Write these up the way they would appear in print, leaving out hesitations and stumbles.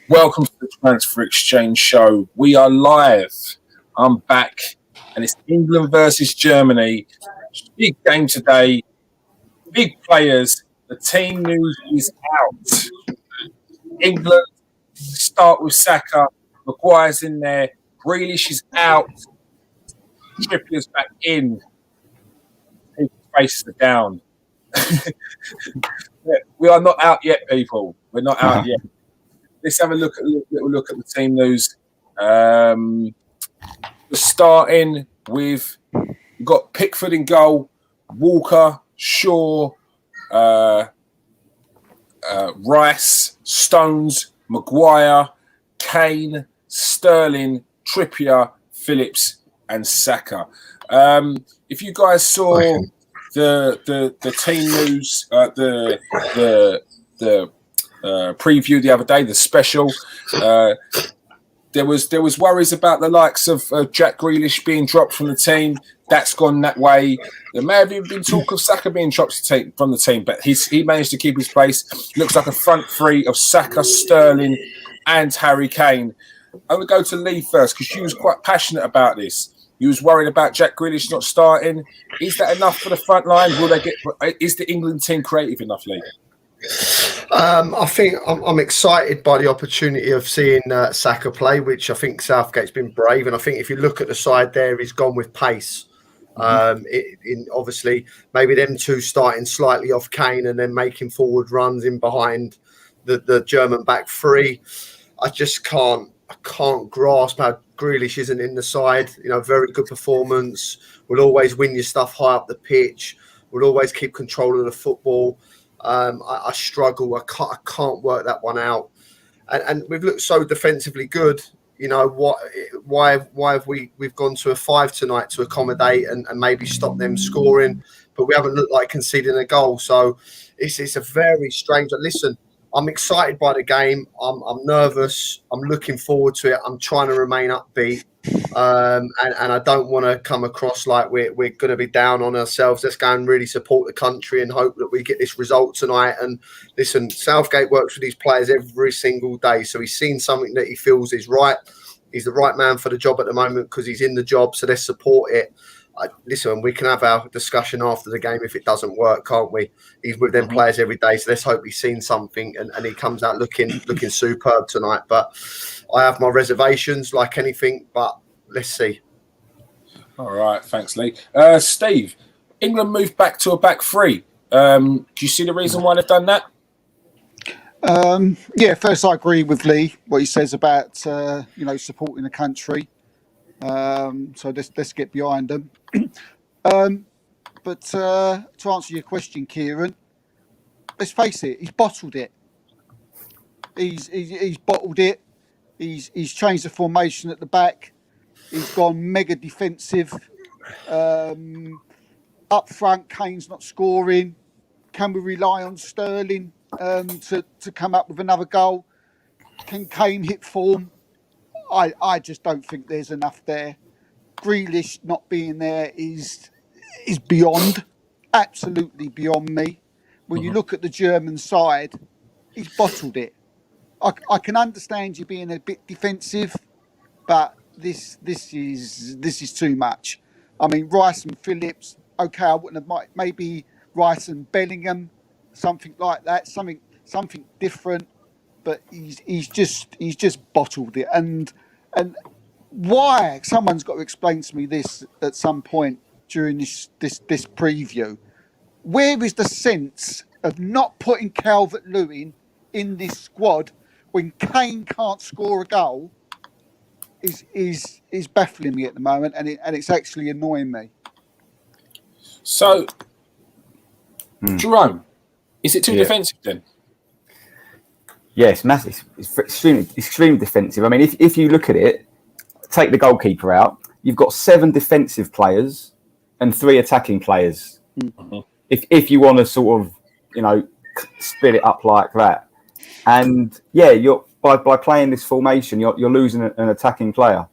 Welcome to the Transfer Exchange Show. We are live. I'm back, and it's England versus Germany. Big game today. Big players. The team news is out. England start with Saka. Maguire's in there. Grealish is out. Trippier's back in. People's faces are down. We are not out yet, people. We're not out yet. Let's have a little look at the team news. We're starting with, we've got Pickford in goal, Walker, Shaw, Rice, Stones, Maguire, Kane, Sterling, Trippier, Phillips, and Saka. If you guys saw the team news, the preview the other day, the special, there was worries about the likes of Jack Grealish being dropped from the team. That's gone that way. There may have even been talk of Saka being dropped from the team, but he managed to keep his place. Looks like a front three of Saka, Sterling, and Harry Kane. I'm going to go to Lee first because she was quite passionate about this. You was worried about Jack Grealish not starting. Is that enough for the front line? Is the England team creative enough, Lee? I think I'm excited by the opportunity of seeing Saka play, which I think Southgate's been brave. And I think if you look at the side there, he's gone with pace. Obviously, maybe them two starting slightly off Kane and then making forward runs in behind the German back three. I just can't grasp how Grealish isn't in the side. You know, very good performance. Will always win your stuff high up the pitch. Will always keep control of the football. I struggle. I can't work that one out. And we've looked so defensively good. You know, why have we've gone to a 5 tonight to accommodate and maybe stop them scoring, but we haven't looked like conceding a goal. So it's a very strange. Listen, I'm excited by the game. I'm nervous. I'm looking forward to it. I'm trying to remain upbeat. And I don't want to come across like we're going to be down on ourselves. Let's go and really support the country and hope that we get this result tonight. And listen, Southgate works with these players every single day. So he's seen something that he feels is right. He's the right man for the job at the moment because he's in the job. So let's support it. Listen, we can have our discussion after the game if it doesn't work, can't we? He's with them players every day, so let's hope he's seen something and he comes out looking superb tonight. But I have my reservations, like anything, but let's see. All right, thanks, Lee. Steve, England moved back to a back three. Do you see the reason why they've done that? Yeah, first I agree with Lee, what he says about supporting the country. So let's get behind them. But to answer your question, Kieran, let's face it, he's bottled it. He's bottled it. He's changed the formation at the back. He's gone mega defensive. Up front, Kane's not scoring. Can we rely on Sterling to come up with another goal? Can Kane hit form? I just don't think there's enough there. Grealish not being there is beyond, absolutely beyond me. When you look at the German side, he's bottled it. I can understand you being a bit defensive, but this is too much. I mean, Rice and Phillips, okay, I wouldn't have maybe Rice and Bellingham, something like that, something different. But he's just bottled it, and why? Someone's got to explain to me this at some point during this preview. Where is the sense of not putting Calvert-Lewin in this squad when Kane can't score a goal? Is baffling me at the moment, and it's actually annoying me. So, Jerome, is it too defensive then? Yes, massive. It's extremely defensive. I mean, if you look at it, take the goalkeeper out, you've got 7 defensive players and 3 attacking players. Mm-hmm. If you want to sort of, split it up like that, and yeah, you're by playing this formation, you're losing an attacking player.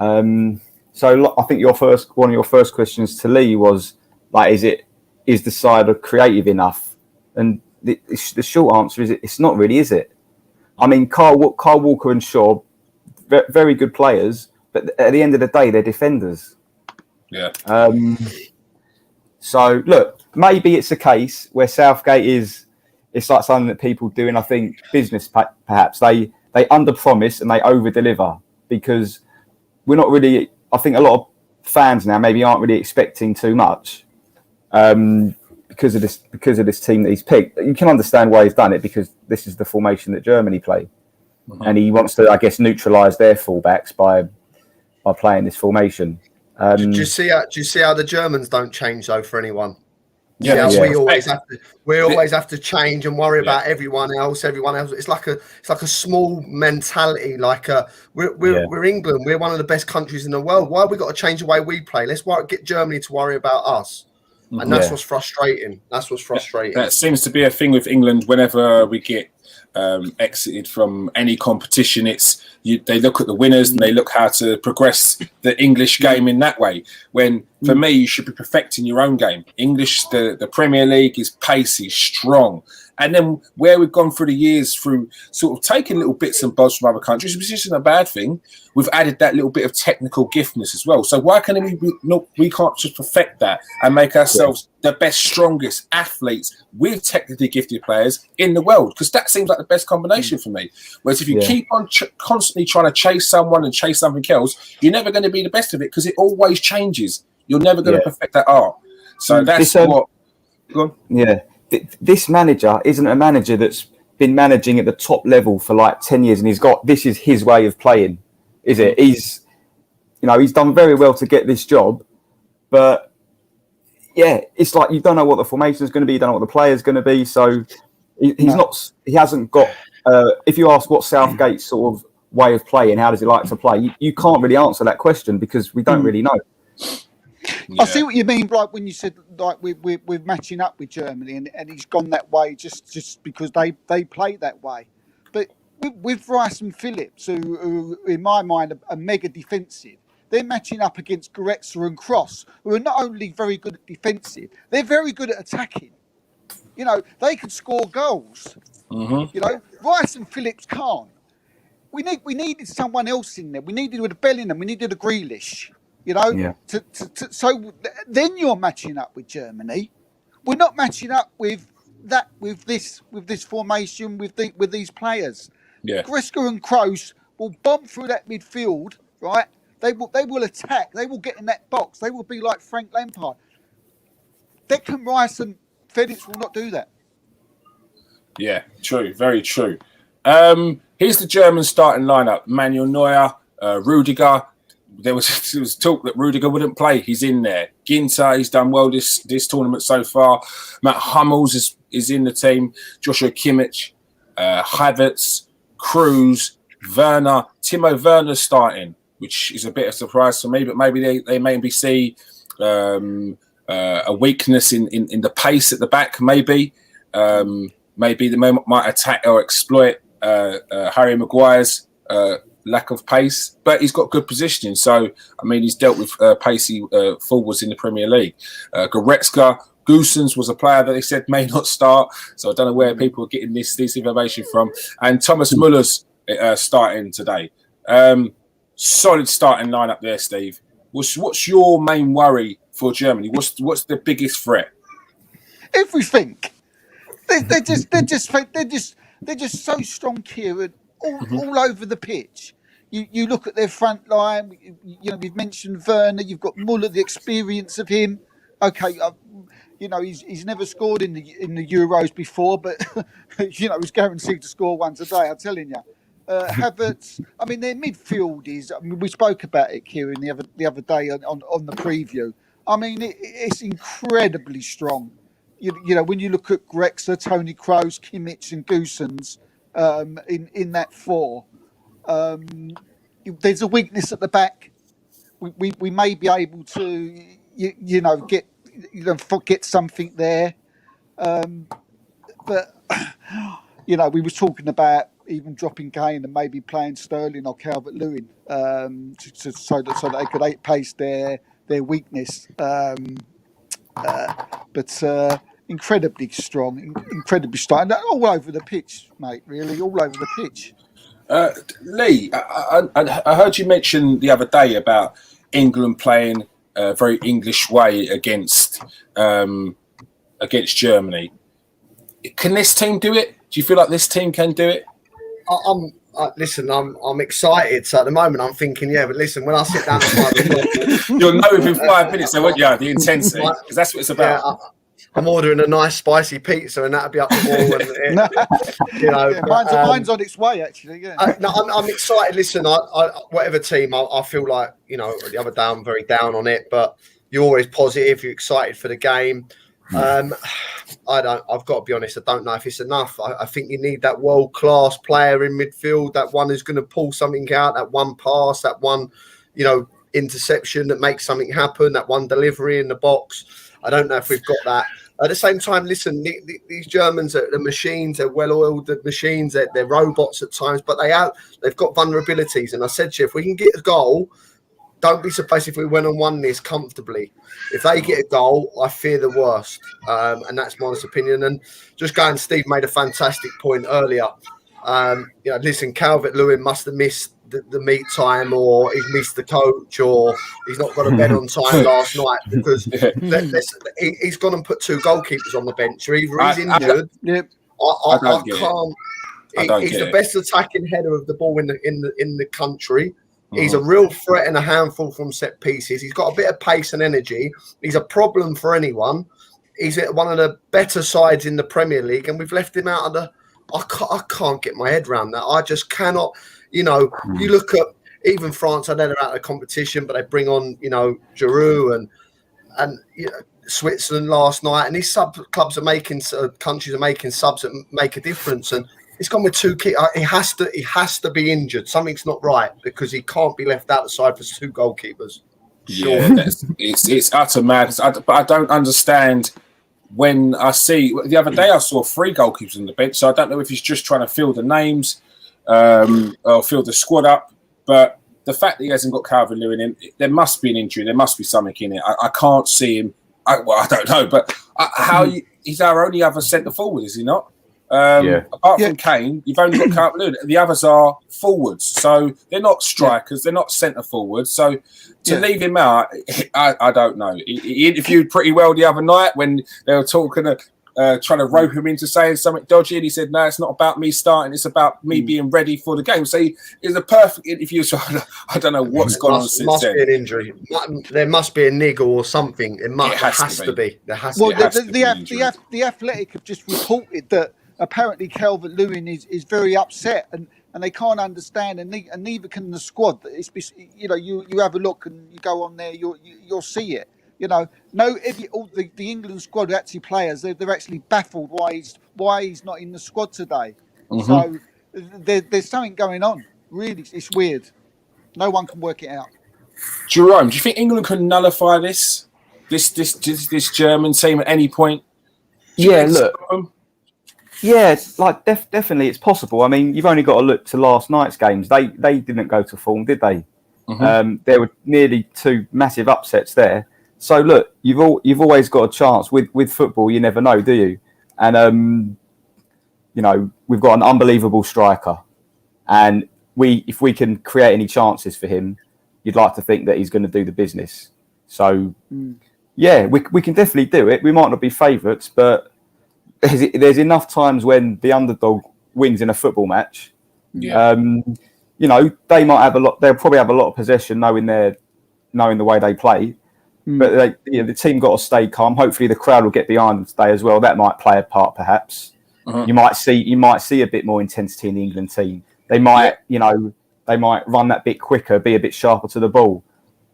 So I think one of your first questions to Lee was, Like, is the side creative enough? And the short answer is it's not really, is it? I mean, Kyle Walker and Shaw, very good players, but at the end of the day, they're defenders. Yeah. So look, maybe it's a case where Southgate it's like something that people do, and I think business perhaps they under-promise and they over-deliver, because we're not really. I think a lot of fans now maybe aren't really expecting too much because of this team that he's picked. You can understand why he's done it, because this is the formation that Germany play, and he wants to, I guess, neutralise their fullbacks by playing this formation. Do you see how the Germans don't change though for anyone? Yeah, we always have to change and worry about everyone else. It's like a small mentality. We're England. We're one of the best countries in the world. Why have we got to change the way we play? Let's get Germany to worry about us. And that's what's frustrating. That seems to be a thing with England. Whenever we get exited from any competition, they look at the winners and they look how to progress the English game in that way. When for me, you should be perfecting your own game. The Premier League is pacey, strong. And then where we've gone through the years through sort of taking little bits and bobs from other countries, which isn't a bad thing, we've added that little bit of technical giftness as well. So why can we can't just perfect that and make ourselves the best, strongest athletes with technically gifted players in the world? Because that seems like the best combination for me. Whereas if you keep on constantly trying to chase someone and chase something else, you're never going to be the best of it, because it always changes. You're never going to perfect that art. So that's what... Go on. Yeah. This manager isn't a manager that's been managing at the top level for like 10 years, and this is his way of playing, is it? He's done very well to get this job, but it's like you don't know what the formation is going to be, you don't know what the player is going to be. So he hasn't got. If you ask what Southgate's sort of way of playing, how does he like to play, you can't really answer that question because we don't really know. I see what you mean, like when you said like we're matching up with Germany, and he's gone that way just because they play that way. But with Rice and Phillips, who in my mind are mega defensive, they're matching up against Goretzka and Kroos, who are not only very good at defensive, they're very good at attacking. They can score goals. Rice and Phillips can't. We needed someone else in there. We needed a Bellingham. We needed a Grealish. So then you're matching up with Germany. We're not matching up with this formation with these players. Yeah. Goretzka and Kroos will bomb through that midfield, right? They will attack. They will get in that box. They will be like Frank Lampard. Declan Rice and Felix will not do that. Yeah, true, very true. Here's the German starting lineup: Manuel Neuer, Rudiger. There was talk that Rudiger wouldn't play. He's in there. Ginter, he's done well this tournament so far. Matt Hummels is in the team. Joshua Kimmich, Havertz, Kroos, Werner. Timo Werner's starting, which is a bit of a surprise for me. But maybe they maybe see a weakness in the pace at the back. Maybe they might attack or exploit Harry Maguire's lack of pace, but he's got good positioning. So, I mean, he's dealt with pacey forwards in the Premier League. Goretzka, Goossens was a player that they said may not start. So I don't know where people are getting this information from. And Thomas Muller's starting today. Solid starting lineup there, Steve. What's your main worry for Germany? What's the biggest threat? Everything. They're just so strong, Kieran. All over the pitch. You look at their front line. We've mentioned Werner. You've got Muller, the experience of him. Okay, he's never scored in the Euros before, but he's guaranteed to score one today. I'm telling you. Havertz. I mean, their midfield is. I mean, we spoke about it, Kieran, the other day on the preview. I mean, it's incredibly strong. When you look at Goretzka, Toni Kroos, Kimmich, and Goossens. In that four, there's a weakness at the back. We may be able to get something there, but we were talking about even dropping Kane and maybe playing Sterling or Calvert-Lewin so that they could pace their weakness. but incredibly strong, and all over the pitch, mate. Really, all over the pitch. Lee, I heard you mention the other day about England playing a very English way against Germany. Can this team do it? Do you feel like this team can do it? I'm excited. So at the moment, I'm thinking, yeah, but listen, when I sit down at 5 o'clock, you'll know within 5 minutes, won't you? The intensity, because that's what it's about. Yeah, I'm ordering a nice spicy pizza, and that'll be up the wall. Mine's on its way, actually. Yeah. I'm excited. Listen, whatever team, I feel like the other day I'm very down on it, but you're always positive. You're excited for the game. I've got to be honest. I don't know if it's enough. I think you need that world-class player in midfield. That one who's going to pull something out. That one pass. That one, interception that makes something happen. That one delivery in the box. I don't know if we've got that. At the same time, listen, these Germans are the machines. They're well-oiled machines. They're robots at times, but they've got vulnerabilities. And I said to you, if we can get a goal, don't be surprised if we went and won this comfortably. If they get a goal, I fear the worst. And that's my honest opinion. And just going, Steve made a fantastic point earlier. Listen, Calvert-Lewin must have missed the meet time, or he's missed the coach, or he's not got a bed on time last night, because he's gone and put 2 goalkeepers on the bench. Or either he's injured. I can't. He's the best attacking header of the ball in the country. He's a real threat and a handful from set pieces. He's got a bit of pace and energy. He's a problem for anyone. He's at one of the better sides in the Premier League, and we've left him out of the. I can't get my head around that. I just cannot. You look at even France. I know they're out of the competition, but they bring on Giroud and Switzerland last night, and these countries are making subs that make a difference. And it's gone with 2 key. He has to be injured. Something's not right, because he can't be left outside for 2 goalkeepers. Sure. Yeah, it's utter madness. But I don't understand when I see the other day I saw 3 goalkeepers on the bench. So I don't know if he's just trying to fill the names or fill the squad up. But the fact that he hasn't got Calvert-Lewin in, there must be an injury. There must be something in it. I can't see him. I don't know. But he's our only other centre forward, is he not? Apart from Kane, you've only got Calvert-Lewin. The others are forwards, so they're not strikers. They're not centre forwards. So to leave him out, I don't know. He interviewed pretty well the other night when they were talking, trying to rope him into saying something dodgy, and he said, "No, it's not about me starting. It's about me being ready for the game." So it's a perfect interview. So I don't know what's gone on since then. Must be an injury. There must be a niggle or something. It has to be. There has to be. Well, the Athletic have just reported that apparently Calvert-Lewin is very upset, and they can't understand, and neither can the squad. You have a look and you go on there, you'll see it. All the England squad actually players, they're actually baffled why he's not in the squad today. Mm-hmm. So there's something going on. Really, it's weird. No one can work it out. Jerome, do you think England can nullify this German team at any point? Yeah, definitely it's possible. I mean, you've only got to look to last night's games. They didn't go to form, did they? Mm-hmm. There were nearly 2 massive upsets there. So look, you've always got a chance with football. You never know, do you? And we've got an unbelievable striker, and if we can create any chances for him, you'd like to think that he's going to do the business. So we can definitely do it. We might not be favourites, but there's enough times when the underdog wins in a football match. Yeah. They might have a lot. They'll probably have a lot of possession, knowing the way they play. But the team got to stay calm. Hopefully, the crowd will get behind them today as well. That might play a part, perhaps. Uh-huh. You might see a bit more intensity in the England team. They might, they might run that bit quicker, be a bit sharper to the ball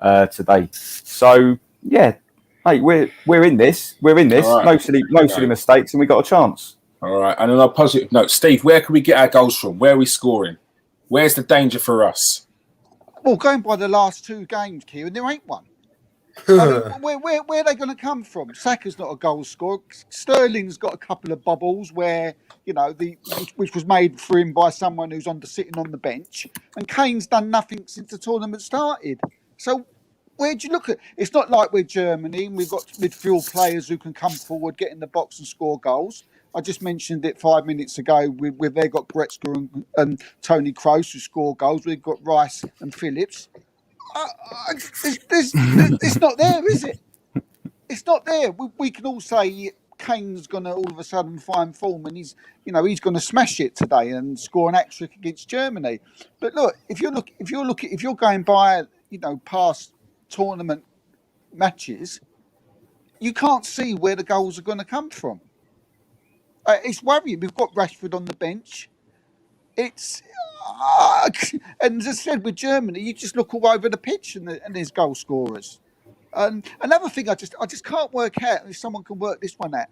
today. So mate, we're in this. We're in this. Right. Mostly mistakes, and we got a chance. All right. And on a positive note, Steve, where can we get our goals from? Where are we scoring? Where's the danger for us? Well, going by the last 2 games, Kieran, there ain't one. I mean, where are they going to come from? Saka's not a goal scorer. Sterling's got a couple of bobbles where which was made for him by someone who's sitting on the bench, and Kane's done nothing since the tournament started. So where do you look at? It's not like we're Germany and we've got midfield players who can come forward, get in the box and score goals. I just mentioned it 5 minutes ago. We've there got Goretzka and Tony Kroos who score goals. We've got Rice and Phillips. It's not there, is it? It's not there. We can all say Kane's going to all of a sudden find form, and he's going to smash it today and score an hat-trick against Germany. But look, if you're going by past tournament matches, you can't see where the goals are going to come from. It's worrying. We've got Rashford on the bench. It's and as I said, with Germany, you just look all over the pitch and there's goal scorers. And another thing, I just can't work out if someone can work this one out.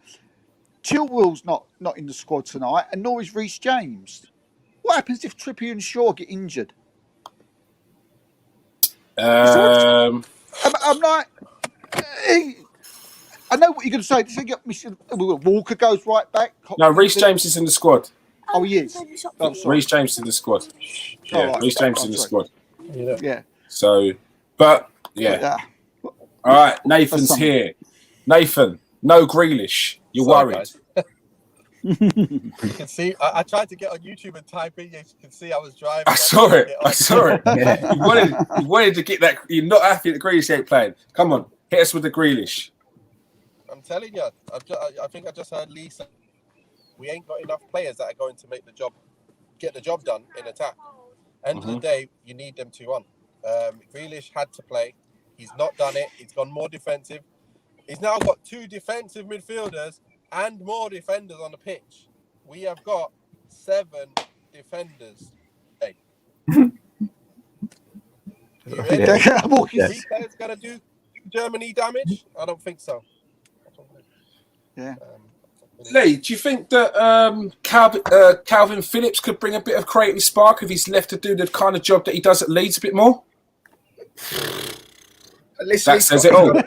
Chilwell's not in the squad tonight, and nor is Reece James. What happens if Trippier and Shaw get injured? I'm like, I know what you're going to say. Walker goes right back. No, Reece James is in the squad. Oh, he is. Reece James is in the squad. Yeah, right. Reece James is in the squad. Yeah. So, but yeah. All right, Nathan's here. Nathan, no Grealish. You're worried. You can see. I tried to get on YouTube and type in. You can see I was driving. I saw it. Yeah. You wanted to get that. You're not happy that Grealish ain't playing. Come on, hit us with the Grealish. I'm telling you. I think I just heard Lisa. We ain't got enough players that are going to get the job done in attack. End of the day, you need them to run. Grealish had to play. He's not done it. He's gone more defensive. He's now got 2 defensive midfielders and more defenders on the pitch. We have got 7 defenders. Hey. You ready? These players going to do Germany damage? I don't think so. Yeah. Lee, do you think that Calvin Phillips could bring a bit of creative spark if he's left to do the kind of job that he does at Leeds a bit more? Listen, that says it all. I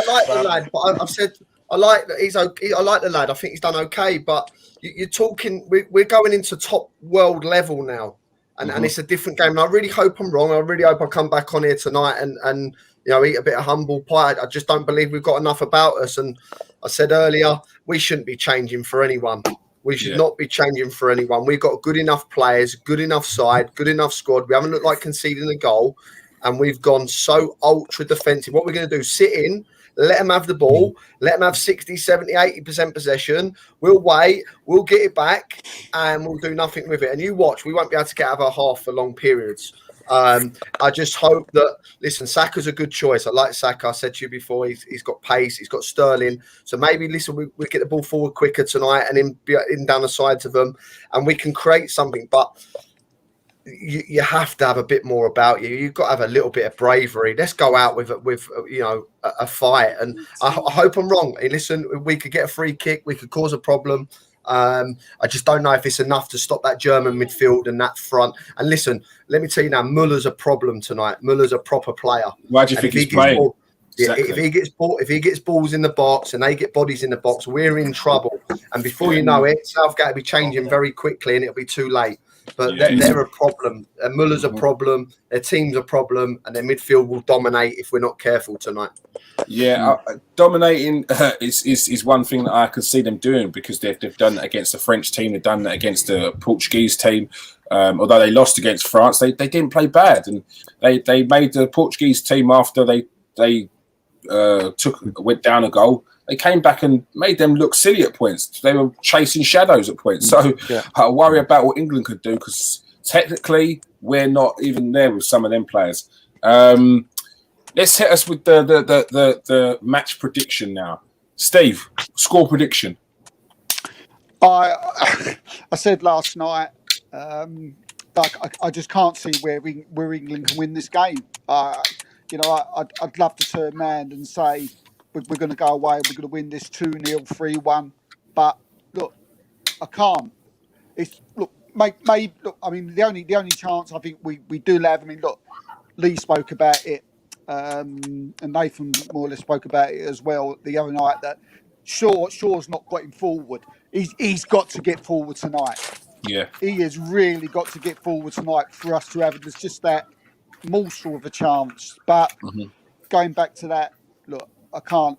like the lad, but I've said I like that he's okay. I like the lad. I think he's done okay, but you're talking. We're going into top world level now, and it's a different game. And I really hope I'm wrong. I really hope I come back on here tonight and eat a bit of humble pie. I just don't believe we've got enough about us. And I said earlier, we shouldn't be changing for anyone. We should not be changing for anyone. We've got good enough players, good enough side, good enough squad. We haven't looked like conceding a goal. And we've gone so ultra defensive. What we're going to do, sit in, let them have the ball, let them have 60, 70, 80% possession. We'll wait, we'll get it back, and we'll do nothing with it. And you watch, we won't be able to get out of our half for long periods. I just hope that, listen, Saka's a good choice. I like Saka. I said to you before, he's got pace, he's got Sterling. So maybe, listen, we get the ball forward quicker tonight and in down the sides of them, and we can create something. But you have to have a bit more about you. You've got to have a little bit of bravery. Let's go out with a fight. And I hope I'm wrong. Hey, listen, we could get a free kick. We could cause a problem. I just don't know if it's enough to stop that German midfield and that front. And listen, let me tell you now, Muller's a problem tonight. Muller's a proper player. Why do you think he's playing? Exactly. If he gets balls in the box and they get bodies in the box, we're in trouble. And before you know it, Southgate will be changing very quickly and it'll be too late. But they're a problem. Muller's a problem. Their team's a problem, and their midfield will dominate if we're not careful tonight. Yeah, dominating is one thing that I could see them doing, because they've done that against the French team. They've done that against the Portuguese team. Although they lost against France, they didn't play bad, and they made the Portuguese team after they went down a goal. They came back and made them look silly at points. They were chasing shadows at points. So I worry about what England could do, because technically we're not even there with some of them players. Let's hit us with the match prediction now. Steve, score prediction. I said last night, I just can't see where England can win this game. I'd love to turn around and say we're going to go away, we're going to win this 2-0, 3-1. But look, I can't. I mean, the only chance I think we do have. I mean, look, Lee spoke about it, and Nathan more or less spoke about it as well the other night, that Shaw's not got him forward. He's got to get forward tonight. Yeah, he has really got to get forward tonight for us to have it. It's just that morsel of a chance. But going back to that, look, I can't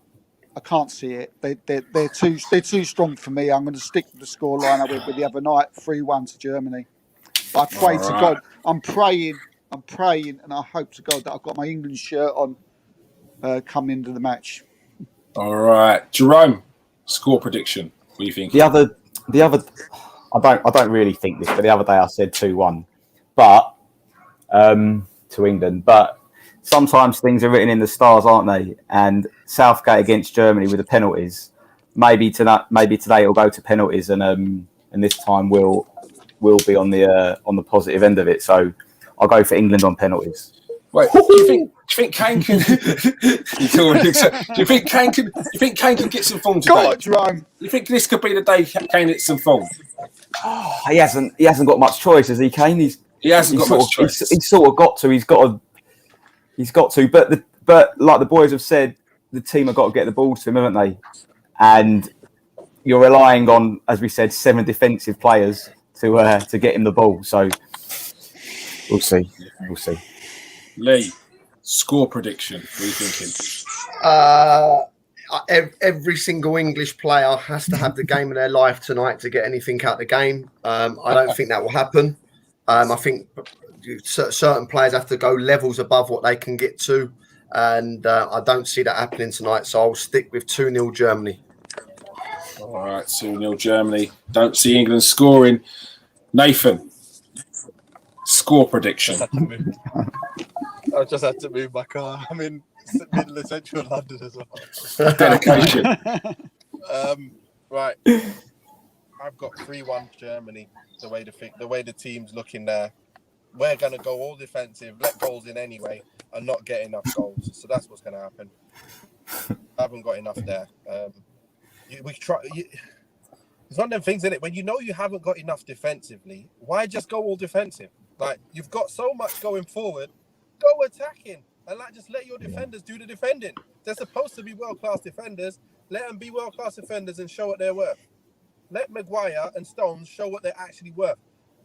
see it. They're too strong for me. I'm going to stick with the scoreline I went with the other night, 3-1 to Germany. I pray to God. I'm praying, and I hope to God that I've got my England shirt on coming into the match. All right, Jerome, score prediction. What do you think? The other, I don't really think this, but the other day I said 2-1, but to England. But sometimes things are written in the stars, aren't they? And Southgate against Germany with the penalties. Maybe today it'll go to penalties, and this time we'll be on the positive end of it. So I'll go for England on penalties. Wait, do you think Kane can? Do you think Kane can get some form today? Do you think this could be the day Kane hits some form? Oh, he hasn't got much choice, has he, Kane? He hasn't got much choice. He's sort of got to. He's got to. But like the boys have said, the team have got to get the ball to him, haven't they? And you're relying on, as we said, 7 defensive players to get him the ball. So we'll see. Lee, score prediction. What are you thinking? Every single English player has to have the game of their life tonight to get anything out of the game. I don't think that will happen. I think certain players have to go levels above what they can get to, and I don't see that happening tonight. So I'll stick with 2-0 Germany. All right, 2-0 Germany. Don't see England scoring. Nathan, score prediction. I just had to move my car. I'm in middle of central London as well. Dedication. Right. I've got 3-1 Germany. The way the team's looking there. We're going to go all defensive, let goals in anyway, and not get enough goals. So that's what's going to happen. I haven't got enough there. It's one of them things, isn't it? When you know you haven't got enough defensively, why just go all defensive? Like, you've got so much going forward, go attacking. And just let your defenders do the defending. They're supposed to be world-class defenders. Let them be world-class defenders and show what they're worth. Let Maguire and Stones show what they're actually worth.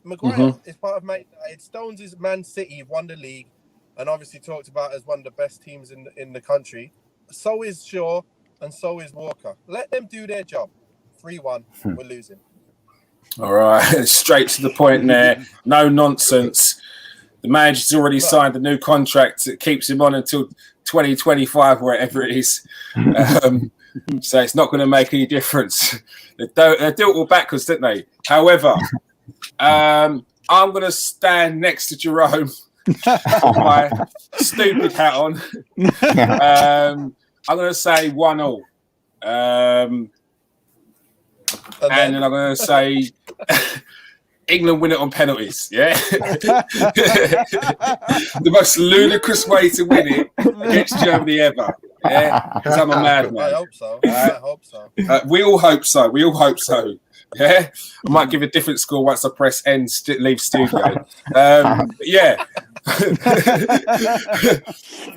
Maguire is part of Man United. Stones is Man City, won the league, and obviously talked about as one of the best teams in the country. So is Shaw, and so is Walker. Let them do their job. 3-1, we're losing. All right, straight to the point there. No nonsense. The manager's already signed a new contract that keeps him on until 2025, wherever it is. So it's not going to make any difference. They do it all backwards, didn't they? However, I'm going to stand next to Jerome with my stupid hat on. I'm going to say 1-0. And then I'm going to say England win it on penalties. Yeah. The most ludicrous way to win it against Germany ever. Yeah. Because I'm a madman. I hope so. I hope so. We all hope so. Yeah. I might give a different score once I press end, leave studio. Yeah.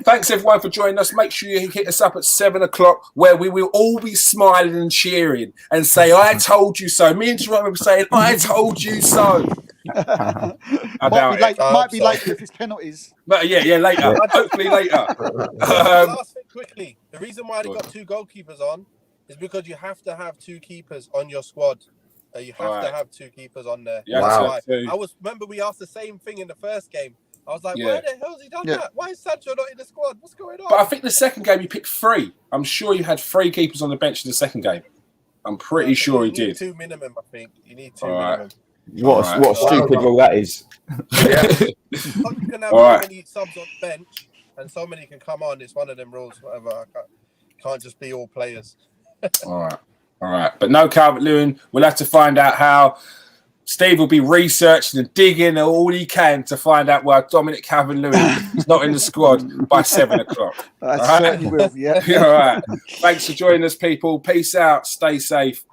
Thanks everyone for joining us. Make sure you hit us up at 7:00, where we will all be smiling and cheering and say, "I told you so." Me and Jerome will be saying, "I told you so." Might be late if it's penalties. But yeah, later. Hopefully later. Last thing quickly. The reason why they got 2 goalkeepers on is because you have to have 2 keepers on your squad. You have to have 2 keepers on there. Yeah, wow. Remember we asked the same thing in the first game. I was like, why the hell has he done that? Why is Sancho not in the squad? What's going on? But I think the second game you picked 3. I'm sure you had 3 keepers on the bench in the second game. I'm pretty sure he did. 2 minimum, I think. You need 2 minimum. What a stupid rule that is. You can have so many subs on the bench and so many can come on. It's one of them rules, whatever. Can't just be all players. All right. But no Calvert-Lewin. We'll have to find out how. Steve will be researching and digging all he can to find out why Dominic Calvert-Lewin is not in the squad by 7:00. I certainly will, yeah. All right. Thanks for joining us, people. Peace out. Stay safe.